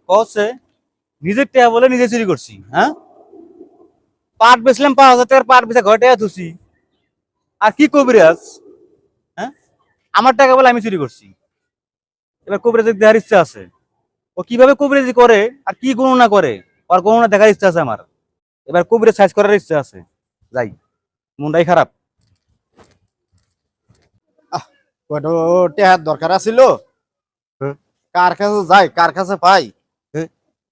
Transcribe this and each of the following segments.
কছে নিজের টেয়া বলে নিজে চুরি করছি। হ্যাঁ, পাট বেচলাম 5,000 টাকার পাট বেচে ঘরে টেয়া থুছি। আর কি কবিরাজ? হ্যাঁ, আমার টাকা বলে আমি চুরি করছি। এবার কবিরাজ দেখার ইচ্ছা আছে, ও কিভাবে কবিরাজি করে আর কি গণনা করে, আর গণনা দেখার ইচ্ছা আছে আমার। এবার কবিরাজ সাইজ করার ইচ্ছা আছে। যাই, মনটাই খারাপ। কত টেহার দরকার আছিল, কার কাছে যাই কার কাছে পাই,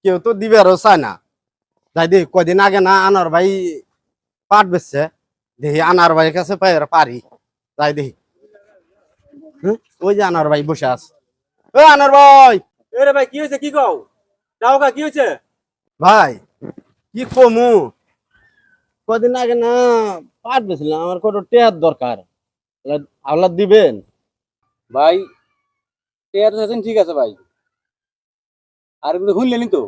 কেউ তো দিবে আরো চায় না। যাই দেখি কদিন আগে না আনার ভাই পাট বেচছে, দেখি আনার ভাইয়ের কাছে পাই আর পারি। যাই দেখি। ওই যে আনার ভাই বসে আছে। ও আনার ভাই, এরে ভাই, কি হয়েছে? কি কও? যাও কা, কি হয়েছে? ভাই কি কমু, কদিন আগে না পাট বেচলাম, আমার কত টেহার দরকার, আল্লাহ দিবেন? ভাই, টেয়া তো চাচ্ছেন, ঠিক আছে ভাই। আর কিন্তু শুনলেনি তো,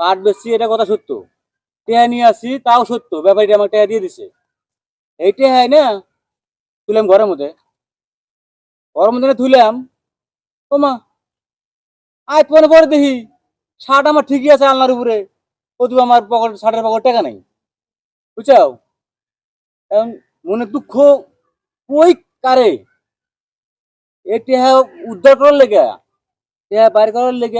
পাট বেচছি এটা কথা সত্য। টেয়া নিয়ে আসছি তাও সত্য, ব্যাপারী আমার টেয়া দিয়ে দিছে। এই টেহাই না তুলাম ঘরের মধ্যে তুলাম। ও মা, আজ পরে পরে দেখি শার্ট আমার ঠিকই আছে আলনার উপরে, কত আমার পকেট, শার্টের পকেট টাকা নেই। বুঝছাও? এখন মনে দুঃখ, কই কারে এ টেহা উদ্ধার করার লেগে, টেহা বাইর করার লেগে